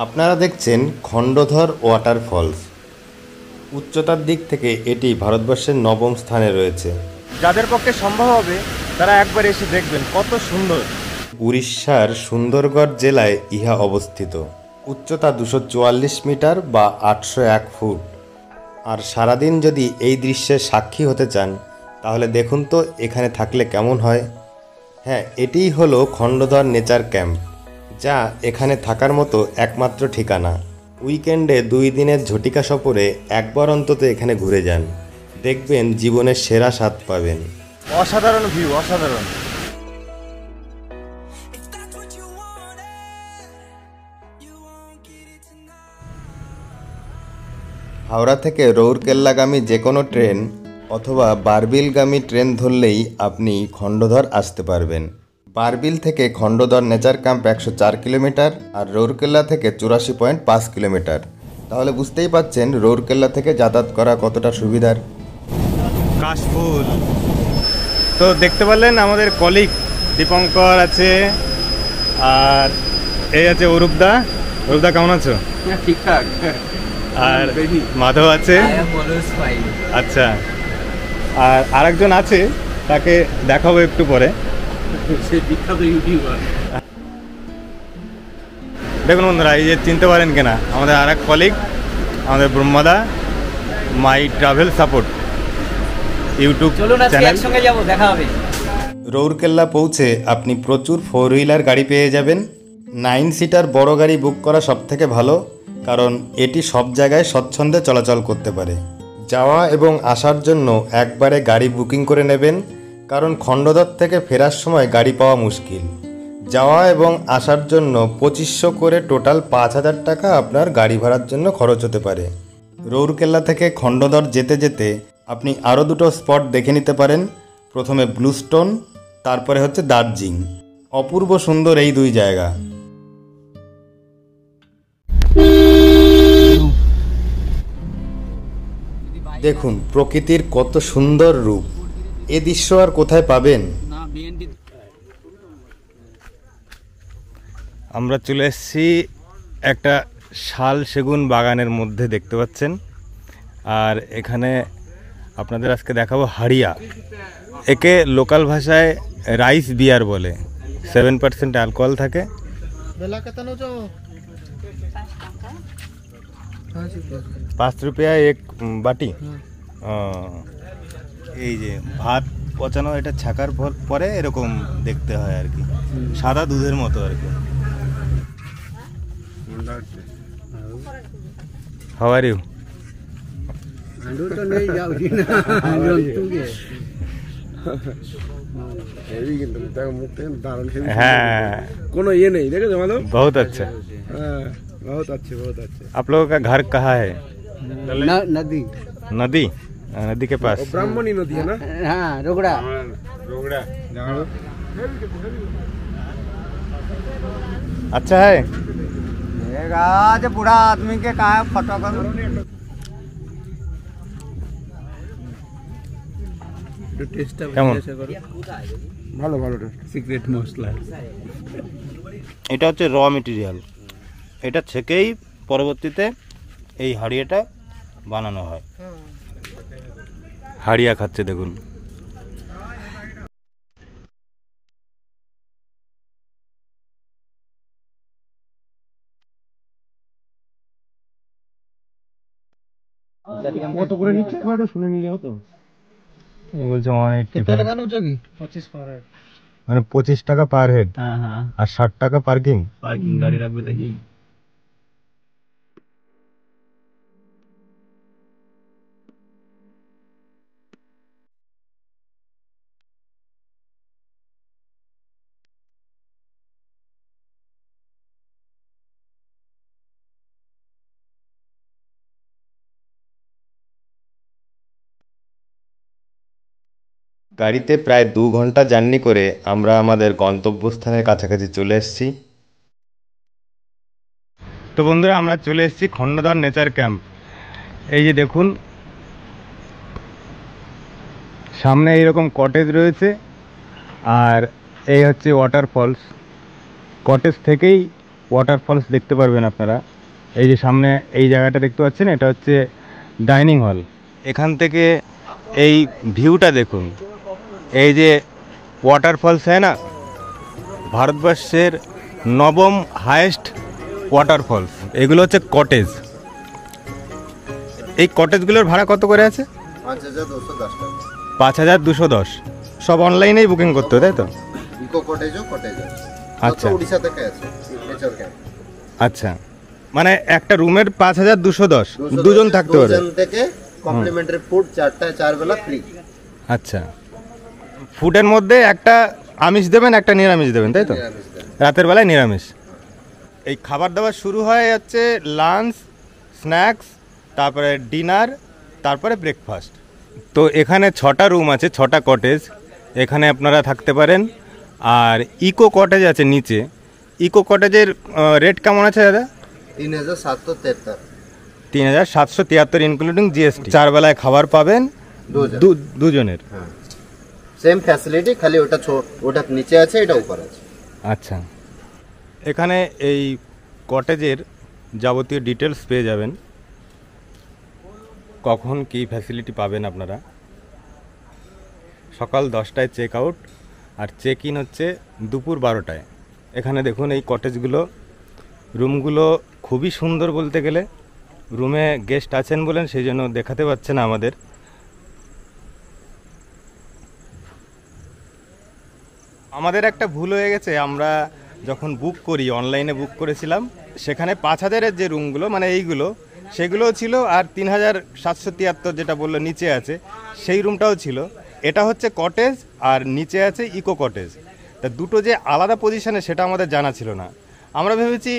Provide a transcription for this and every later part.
আপনারা দেখছেন খণ্ডধর ওয়াটারফলস। উচ্চতার দিক থেকে এটি ভারতবর্ষের 9ম স্থানে রয়েছে। যাদের পক্ষে সম্ভব হবে তারা একবার এসে দেখবেন কত সুন্দর। উড়িষ্যার সুন্দরগড় জেলায় ইহা অবস্থিত। উচ্চতা 244 মিটার বা 801 ফুট। আর সারাদিন যদি এই দৃশ্যের সাক্ষী হতে চান তাহলে দেখুন তো এখানে থাকলে কেমন হয়। হ্যাঁ, এটিই হলো খণ্ডধর নেচার ক্যাম্প, যা এখানে থাকার মতো একমাত্র ঠিকানা। উইকেন্ডে 2 দিনের ঝটিকা সফরে একবার অন্তত এখানে ঘুরে যান, দেখবেন জীবনের সেরা স্বাদ পাবেন। অসাধারণ ভিউ, অসাধারণ। হাওড়া থেকে রৌরকেল্লাগামী যে কোনো ট্রেন অথবা বারবিলগামী ট্রেন ধরলেই আপনি খণ্ডধর আসতে পারবেন। বারবিল থেকে খণ্ডধর নেচার ক্যাম্প 104 কিলোমিটার আর রৌরকেল্লা থেকে 84.5 কিলোমিটার। তাহলে বুঝতেই পাচ্ছেন রৌরকেল্লা থেকে যাতায়াত করা কতটা সুবিধার। কাশফুল তো দেখতে পারলেন, আমাদের কলিগ দীপঙ্কর আছে আর এই আছে অরূপদা। অরূপদা কেমন আছো? ঠিকঠাক। আর মাধব আছে। আচ্ছা, আর আরেকজন আছে, তাকে দেখাবো একটু পরে। সে বিখ্যাত ইউটিউবার। দেখুন বন্ধুরা, এই যে চিনতে পারেন কিনা, আমাদের আর এক কলিগ, আমাদের ব্রহ্মাদা, my travel support YouTube channel. একসঙ্গে যাবো, দেখা হবে। রৌরকেল্লা পৌঁছে আপনি প্রচুর 4 হুইলার গাড়ি পেয়ে যাবেন। 9 সিটার বড় গাড়ি বুক করা সবথেকে ভালো, কারণ এটি সব জায়গায় স্বচ্ছন্দে চলাচল করতে পারে। যাওয়া এবং আসার জন্য একবারে গাড়ি বুকিং করে নেবেন, কারণ খণ্ডধর থেকে ফেরার সময় গাড়ি পাওয়া মুশকিল। যাওয়া এবং আসার জন্য 2500 করে টোটাল 5000 টাকা আপনার গাড়ি ভাড়ার জন্য খরচ হতে পারে। রৌরকেল্লা থেকে খণ্ডধর যেতে যেতে আপনি আরও দুটো স্পট দেখে নিতে পারেন। প্রথমে ব্লু স্টোন, তারপরে হচ্ছে দার্জিলিং। অপূর্ব সুন্দর এই 2 জায়গা। দেখুন প্রকৃতির কত সুন্দর রূপ, এ দৃশ্য আর কোথায় পাবেন। আমরা চলে এসেছি একটা শাল সেগুন বাগানের মধ্যে, দেখতে পাচ্ছেন। আর এখানে আপনাদের আজকে দেখাবো হাড়িয়া। একে লোকাল ভাষায় রাইস বিয়ার বলে। 7% অ্যালকোহল থাকে। 5 রুপিয়া এক বাটি। এই যে ভাত পচানো, এটা ছাকার পরে এরকম দেখতে হয় আর কি, সাদা দুধের মতো আর কি। How are you? হ্যাঁ, কোনো ইয়ে নেই, দেখেছো মাধব? बहुत अच्छा। बहुत अच्छे, बहुत अच्छे। आप लोगों का घर कहाँ है? नदी, नदी, नदी के पास। ब्राह्मणी नदी है ना? हाँ, रोगड़ा। रोगड़ा अच्छा है। आज बूढ़ा आदमी के कहा फटो कर কেমন? ভালো ভালো সিক্রেট মশলা। এটা হচ্ছে র মেটেরিয়াল, এটা ছেকেই পরবর্তীতে এই হাড়িয়াটা বানানো হয়। হাড়িয়া খাচ্ছে দেখুন। কত করে নিচ্ছে শুনে নিলে হতো। বলছে 25 পার হেড, মানে 25 টাকা পার হেড। হ্যাঁ হ্যাঁ, আর 60 টাকা পার্কিং। পার্কিং গাড়ি রাখবে দেখি। গাড়িতে প্রায় 2 ঘন্টা জার্নি করে আমরা আমাদের গন্তব্যস্থানের কাছাকাছি চলে এসেছি। তো বন্ধুরা, আমরা চলে এসেছি খণ্ডধর নেচার ক্যাম্প। এই যে দেখুন, সামনে এইরকম কটেজ রয়েছে, আর এই হচ্ছে ওয়াটারফলস। কটেজ থেকেই ওয়াটারফলস দেখতে পারবেন আপনারা। এই যে সামনে এই জায়গাটা দেখতে পাচ্ছেন, এটা হচ্ছে ডাইনিং হল। এখান থেকে এই ভিউটা দেখুন, এই যে ওয়াটারফলস है না, ভারতবর্ষের নবম হায়েস্ট ওয়াটারফলস। এগুলো হচ্ছে কটেজ। এই কটেজগুলোর ভাড়া কত করে আছে? 5210 টাকা। 5210। সব অনলাইনেই বুকিং করতে হয়, তাই তো? ইকো কটেজও কটেজ আছে। আচ্ছা উড়িষ্যা থেকে আছে, নেচার ক্যাম্প। আচ্ছা, মানে একটা রুমের 5210, দুজন থাকতে পারে। দুজন থেকে কমপ্লিমেন্টারি ফুড, 4 বেলা ফ্রি। আচ্ছা, ফুডের মধ্যে একটা আমিষ দেবেন, একটা নিরামিষ দেবেন, তাই তো? রাতের বেলায় নিরামিষ। এই খাবার দাবার শুরু হয় হচ্ছে লাঞ্চ, স্ন্যাক্স, তারপরে ডিনার, তারপরে ব্রেকফাস্ট। তো এখানে 6টা রুম আছে, 6টা কটেজ, এখানে আপনারা থাকতে পারেন। আর ইকো কটেজ আছে নিচে। ইকো কটেজের রেট কেমন আছে দাদা? 3773। 3773 ইনক্লুডিং জিএসটি। 4 বেলায় খাবার পাবেন দুজনের। সেম ফ্যাসিলিটি, খালি ওটা নিচে আছে, এটা উপরে আছে। আচ্ছা, এখানে এই কটেজের যাবতীয় ডিটেলস পেয়ে যাবেন, কখন কি ফ্যাসিলিটি পাবেন আপনারা। সকাল 10টায় চেক আউট, আর চেক ইন হচ্ছে দুপুর 12টায়। এখানে দেখুন এই কটেজগুলো, রুমগুলো খুবই সুন্দর বলতে গেলে। রুমে গেস্ট আছেন বলেন সেই জন্য দেখাতে পারছে না আমাদের। আমাদের একটা ভুল হয়ে গেছে, আমরা যখন বুক করি, অনলাইনে বুক করেছিলাম, সেখানে 5000-এর যে রুমগুলো মানে এইগুলো, সেগুলোও ছিল, আর 3773 যেটা বললো নিচে আছে সেই রুমটাও ছিল। এটা হচ্ছে কটেজ আর নিচে আছে ইকো কটেজ। তা দুটো যে আলাদা পজিশনে সেটা আমাদের জানা ছিল না। আমরা ভেবেছি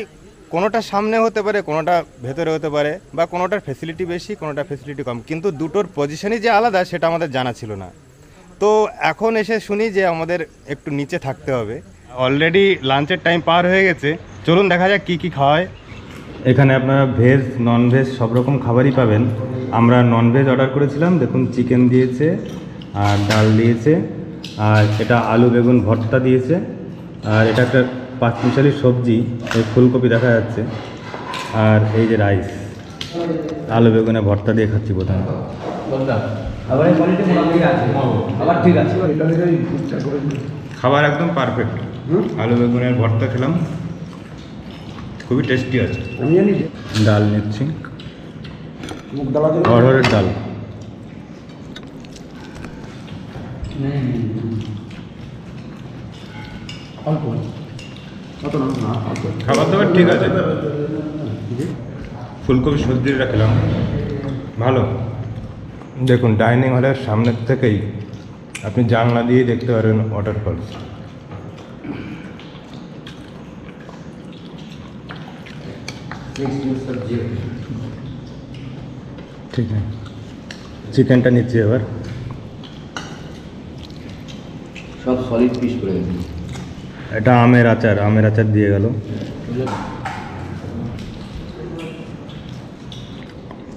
কোনোটা সামনে হতে পারে, কোনোটা ভেতরে হতে পারে, বা কোনোটার ফেসিলিটি বেশি, কোনোটার ফেসিলিটি কম, কিন্তু দুটোর পজিশনই যে আলাদা সেটা আমাদের জানা ছিল না। তো এখন এসে শুনি যে আমাদের একটু নিচে থাকতে হবে। অলরেডি লাঞ্চের টাইম পার হয়ে গেছে, চলুন দেখা যাক কী কী খাওয়ায়। এখানে আপনারা ভেজ, ননভেজ সব রকম খাবারই পাবেন। আমরা ননভেজ অর্ডার করেছিলাম, দেখুন চিকেন দিয়েছে আর ডাল দিয়েছে, আর এটা আলু বেগুন ভর্তা দিয়েছে, আর এটা একটা 5 মিশালি সবজি, এই ফুলকপি দেখা যাচ্ছে, আর এই যে রাইস, আলু বেগুনে ভর্তা দিয়ে খাচ্ছি প্রথমে। খাবার একদম পারফেক্ট। আলু বেগুনের ভর্তা খেলাম, খুবই টেস্টি আছে। ডাল নিচ্ছি, অড়হরের ডাল। খাবার দাবার ঠিক আছে, ফুলকপি সবজিটা খেলাম ভালো। দেখুন ডাইনিং হলের সামনের থেকেই আপনি জানলা দিয়ে দেখতে পারেন ওয়াটারফলস। ঠিক আছে, চিকেনটা নিচ্ছি এবার। সব সলিড পিস করে দিন। এটা আমের আচার দিয়ে গেল।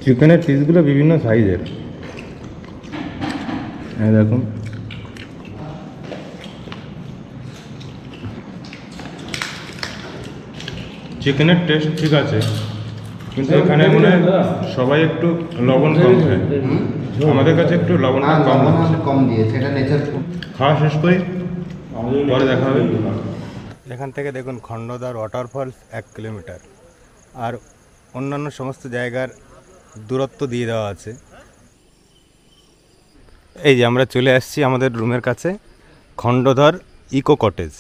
চিকেনের পিসগুলো বিভিন্ন সাইজের, এই দেখুন। চিকেনের টেস্ট ঠিক আছে, কিন্তু এখানে মনে হয় সবাই একটু লবণ কম খায়। আমাদের কাছে একটু লবণটা কম দিয়েছে, এটা নেচার ফুড। খাওয়া শেষ করি, পরে দেখা হবে। এখান থেকে দেখুন খণ্ডদার ওয়াটারফলস 1 কিলোমিটার, আর অন্যান্য সমস্ত জায়গার দূরত্ব দিয়ে দেওয়া আছে। এই যে আমরা চলে আসছি আমাদের রুমের কাছে, খণ্ডধর ইকো কটেজ।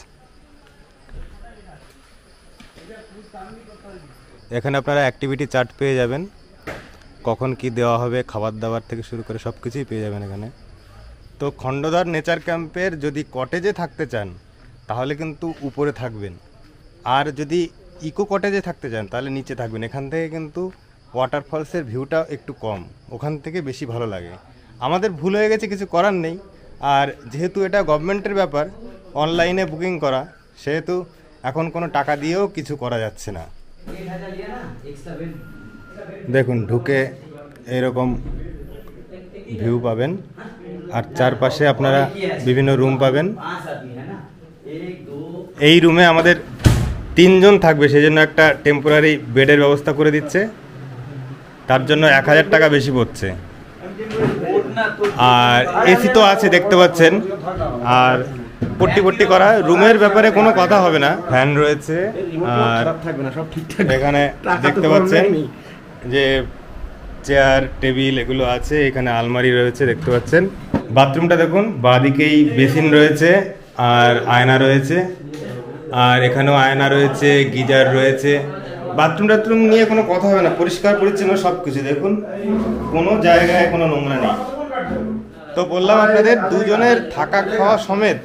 এখানে আপনারা অ্যাক্টিভিটি চার্ট পেয়ে যাবেন, কখন কি দেওয়া হবে, খাবার দাবার থেকে শুরু করে সব কিছুই পেয়ে যাবেন এখানে। তো খণ্ডধর নেচার ক্যাম্পের যদি কটেজে থাকতে চান তাহলে কিন্তু উপরে থাকবেন, আর যদি ইকো কটেজে থাকতে চান তাহলে নিচে থাকবেন। এখান থেকে কিন্তু ওয়াটারফলসের ভিউটা একটু কম, ওখান থেকে বেশি ভালো লাগে। আমাদের ভুল হয়ে গেছে, কিছু করার নেই। আর যেহেতু এটা গভর্নমেন্টের ব্যাপার, অনলাইনে বুকিং করা, সেহেতু এখন কোনো টাকা দিয়েও কিছু করা যাচ্ছে না। দেখুন ঢুকে এরকম ভিউ পাবেন, আর চারপাশে আপনারা বিভিন্ন রুম পাবেন। এই রুমে আমাদের 3 জন থাকবে, সেই জন্য একটা টেম্পোরারি বেডের ব্যবস্থা করে দিচ্ছে, তার জন্য 1000 টাকা বেশি পড়ছে। আর এসি তো আছে দেখতে পাচ্ছেন, আর পট্টি করা, রুমের ব্যাপারে কোনো কথা হবে না, ফ্যান রয়েছে। আর এখানে দেখতে পাচ্ছেন যে চেয়ার টেবিল এগুলো আছে, এখানে আলমারি রয়েছে দেখতে পাচ্ছেন। বাথরুমটা দেখুন, বাঁদিকেই বেসিন রয়েছে আর আয়না রয়েছে, আর এখানেও আয়না রয়েছে, গিজার রয়েছে। বাথরুম টাথরুম নিয়ে কোনো কথা হবে না, পরিষ্কার পরিচ্ছন্ন সব কিছু। দেখুন কোনো জায়গায় কোনো নোংরা নেই। তো বললাম আপনাদের 2 জনের থাকা খাওয়া সমেত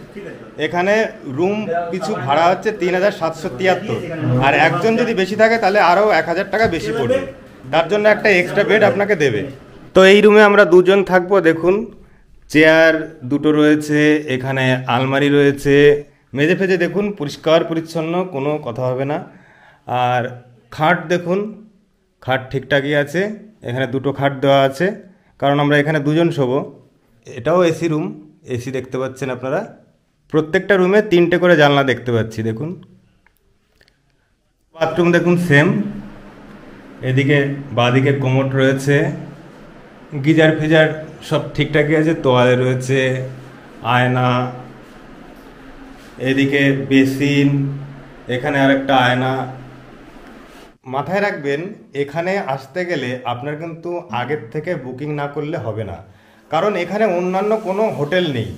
এখানে রুম পিছু ভাড়া হচ্ছে 3773, আর একজন যদি বেশি থাকে তাহলে আরও 1000 টাকা বেশি পড়বে, তার জন্য একটা এক্সট্রা বেড আপনাকে দেবে। তো এই রুমে আমরা 2 জন থাকবো। দেখুন চেয়ার 2টো রয়েছে, এখানে আলমারি রয়েছে, মেঝে ফেজে দেখুন পরিষ্কার পরিচ্ছন্ন, কোনো কথা হবে না। আর খাট দেখুন, খাট ঠিকঠাকই আছে, এখানে 2টো খাট দেওয়া আছে, কারণ আমরা এখানে 2 জন শোবো। এটাও এসি রুম, এসি দেখতে পাচ্ছেন আপনারা। প্রত্যেকটা রুমে 3টে করে জানলা দেখতে পাচ্ছি দেখুন। বাথরুম দেখুন সেম, এদিকে বাঁদিকে কোমোড রয়েছে, গিজার ফিজার সব ঠিকঠাকই আছে, তোয়ালে রয়েছে, আয়না, এদিকে বেসিন, এখানে আরেকটা আয়না। মাথায় রাখবেন এখানে আসতে গেলে আপনার কিন্তু আগের থেকে বুকিং না করলে হবে না, কারণ এখানে অন্যান্য কোনো হোটেল নেই।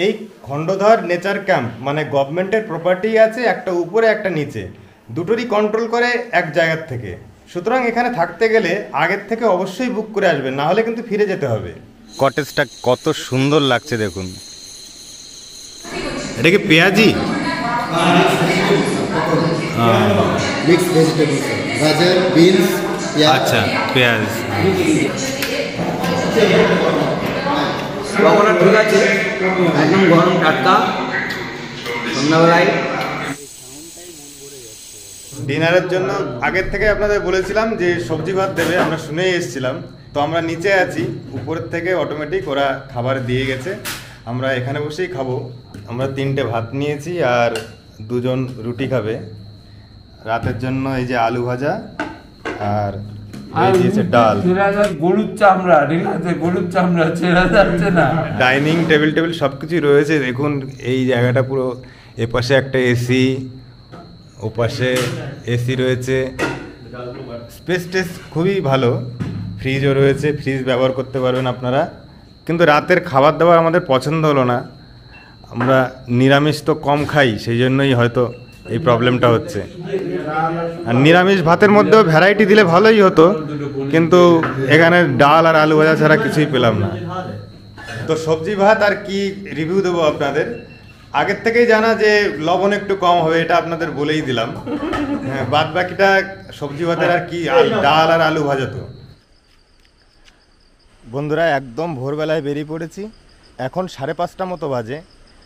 এই খণ্ডধর নেচার ক্যাম্প মানে গভর্নমেন্টের প্রপার্টি আছে, একটা উপরে একটা নিচে, দুটোরই কন্ট্রোল করে এক জায়গার থেকে। সুতরাং এখানে থাকতে গেলে আগের থেকে অবশ্যই বুক করে আসবেন, না হলে কিন্তু ফিরে যেতে হবে। কটেজটা কত সুন্দর লাগছে দেখুন। এটা কি পেঁয়াজি? মিক্স ভেজিটেবল, গাজর, বিনস, আচ্ছা পেঁয়াজ। কখনো ঠিক আছে, একদম গরম টাটকা সন্ধ্যাবেলায়। ডিনারের জন্য আগের থেকে আপনাদের বলেছিলাম যে সবজি ভাত দেবে, আমরা শুনেই এসেছিলাম। তো আমরা নিচে আছি, উপরের থেকে অটোমেটিক ওরা খাবার দিয়ে গেছে, আমরা এখানে বসেই খাবো। আমরা 3টে ভাত নিয়েছি আর 2 জন রুটি খাবে। রাতের জন্য এই যে আলু ভাজা আর এই দিয়েছে ডাল। গরুর চামড়া, ঠিক আছে, গরুর চামড়া ছেড়া যাচ্ছে না। ডাইনিং টেবিল টেবিল সব কিছুই রয়েছে দেখুন। এই জায়গাটা পুরো, এপাশে একটা এসি, ওপাশে এসি রয়েছে, স্পেস টেস খুবই ভালো। ফ্রিজও রয়েছে, ফ্রিজ ব্যবহার করতে পারবেন আপনারা। কিন্তু রাতের খাবার দাবার আমাদের পছন্দ হলো না, আমরা নিরামিষ তো কম খাই, সেই জন্যই হয়তো এই প্রবলেমটা হচ্ছে। আর নিরামিষ ভাতের মধ্যেও ভ্যারাইটি দিলে ভালোই হতো, কিন্তু এখানে ডাল আর আলু ভাজা ছাড়া কিছুই পেলাম না। তো সবজি ভাত আর কি রিভিউ দেবো আপনাদের, আগের থেকেই জানা যে লবণ একটু কম হবে, এটা আপনাদের বলেই দিলাম। হ্যাঁ, বাদ বাকিটা সবজি ভাতের আর কি, ডাল আর আলু ভাজা। তো বন্ধুরা একদম ভোরবেলায় বেরিয়ে পড়েছি, এখন 5:30 মতো বাজে।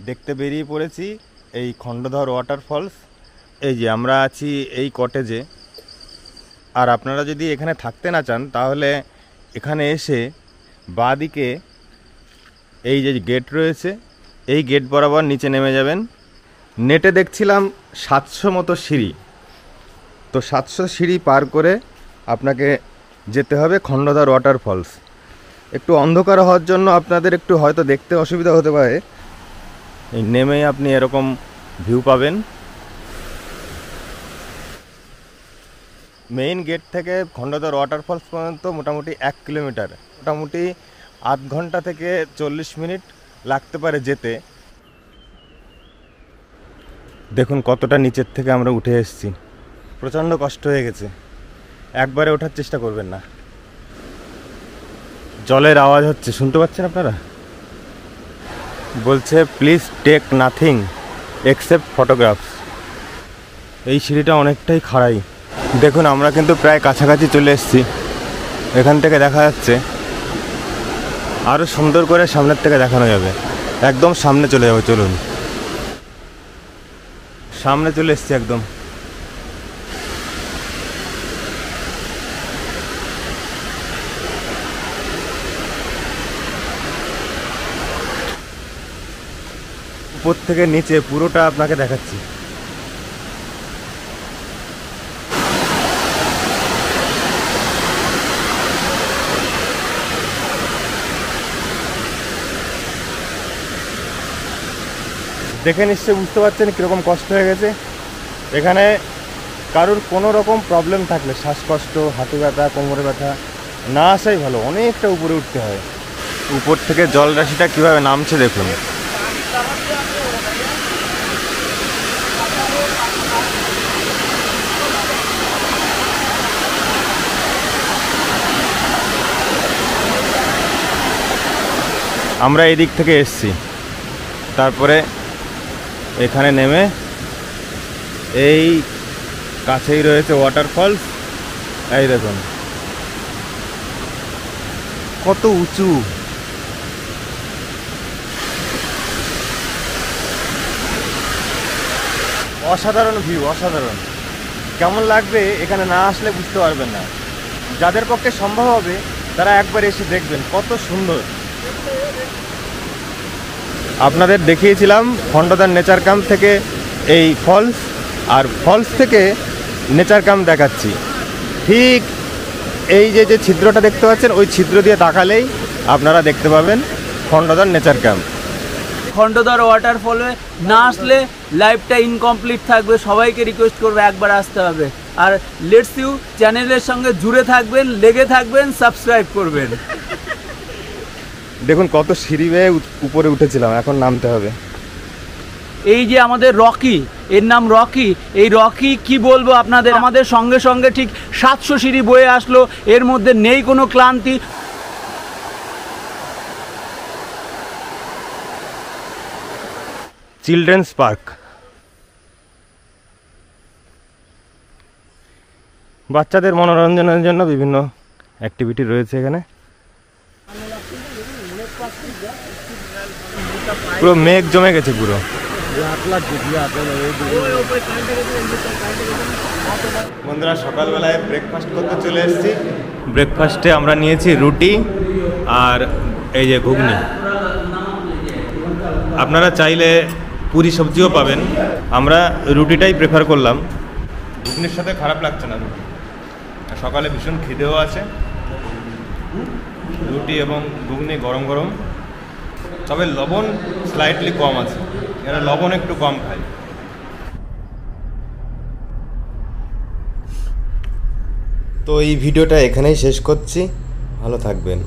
দেখতে বেরিয়ে পড়েছি এই খণ্ডধর ওয়াটারফলস। এই যে আমরা আছি এই কটেজে। আর আপনারা যদি এখানে থাকতে না চান তাহলে এখানে এসে বাঁদিকে এই যে গেট রয়েছে, এই গেট বরাবর নিচে নেমে যাবেন। নেটে দেখছিলাম 700 মতো সিঁড়ি, তো 700 সিঁড়ি পার করে আপনাকে যেতে হবে খণ্ডধর ওয়াটারফলস। একটু অন্ধকার হওয়ার জন্য আপনাদের একটু হয়তো দেখতে অসুবিধা হতে পারে। এই নেমেই আপনি এরকম ভিউ পাবেন। মেইন গেট থেকে খণ্ডধর ওয়াটারফলস পর্যন্ত মোটামুটি 1 কিলোমিটার, মোটামুটি আধ ঘন্টা থেকে 40 মিনিট লাগতে পারে যেতে। দেখুন কতটা নিচের থেকে আমরা উঠে এসেছি, প্রচণ্ড কষ্ট হয়ে গেছে। একবারে ওঠার চেষ্টা করবেন না। জলের আওয়াজ হচ্ছে, শুনতে পাচ্ছেন আপনারা? বলছে please take nothing except photographs. এই সিঁড়িটা অনেকটাই খাড়াই। দেখুন আমরা কিন্তু প্রায় কাছাকাছি চলে এসেছি, এখান থেকে দেখা যাচ্ছে। আরও সুন্দর করে সামনের থেকে দেখানো যাবে, একদম সামনে চলে যাবো। চলুন, সামনে চলে এসেছি একদম। উপর থেকে নিচে পুরোটা আপনাকে দেখাচ্ছি। দেখে নিশ্চয়ই বুঝতে পারছেন কীরকম কষ্ট হয়ে গেছে। এখানে কারোর কোনো রকম প্রবলেম থাকলে, শ্বাসকষ্ট, হাঁটু ব্যথা, কোমরে ব্যথা, না আসাই ভালো। অনেকটা উপরে উঠতে হয়। উপর থেকে জলরাশিটা কীভাবে নামছে দেখুন। আমরা এই দিক থেকে এসছি, তারপরে এখানে নেমে এই কাছেই রয়েছে ওয়াটারফলস। এই দেখুন কত উঁচু। অসাধারণ ভিউ, অসাধারণ। কেমন লাগবে এখানে না আসলে বুঝতে পারবেন না। যাদের পক্ষে সম্ভব হবে তারা একবার এসে দেখবেন কত সুন্দর। আপনাদের দেখিয়েছিলাম খণ্ডদার নেচার ক্যাম্প থেকে এই ফলস, আর ফলস থেকে নেচার ক্যাম্প দেখাচ্ছি। ঠিক এই যে ছিদ্রটা দেখতে পাচ্ছেন, ওই ছিদ্র দিয়ে তাকালেই আপনারা দেখতে পাবেন খণ্ডদার নেচার ক্যাম্প। খণ্ডদার ওয়াটারফলে না আসলে লাইফটা ইনকমপ্লিট থাকবে। সবাইকে রিকোয়েস্ট করবে একবার আসতে হবে। আর লেটস ইউ চ্যানেলের সঙ্গে জুড়ে থাকবেন, লেগে থাকবেন, সাবস্ক্রাইব করবেন। দেখুন কত সিঁড়ি বেয়ে উপরে উঠেছিলাম, এখন নামতে হবে। এই যে আমাদের রকি, এর নাম রকি। এই রকি কি বলবো আপনাদের, আমাদের সঙ্গে সঙ্গে ঠিক 700 সিঁড়ি বয়ে আসলো, এর মধ্যে নেই কোনো ক্লান্তি। চিলড্রেন্স পার্ক, বাচ্চাদের মনোরঞ্জনের জন্য বিভিন্ন অ্যাক্টিভিটি রয়েছে এখানে। পুরো মেঘ জমে গেছে পুরো। বন্ধুরা, সকালবেলায় ব্রেকফাস্ট করতে চলে এসেছি। ব্রেকফাস্টে আমরা নিয়েছি রুটি আর এই যে ঘুগনি। আপনারা চাইলে পুরি সবজিও পাবেন, আমরা রুটিটাই প্রেফার করলাম। ঘুগনির সাথে খারাপ লাগছে না রুটি। সকালে ভীষণ খিদেও আছে। রুটি এবং ঘুগনি গরম গরম, তবে লবণ স্লাইটলি কম আছে, এরা লবণ একটু কম খায়। তো এই ভিডিওটা এখানেই শেষ করছি। ভালো থাকবেন।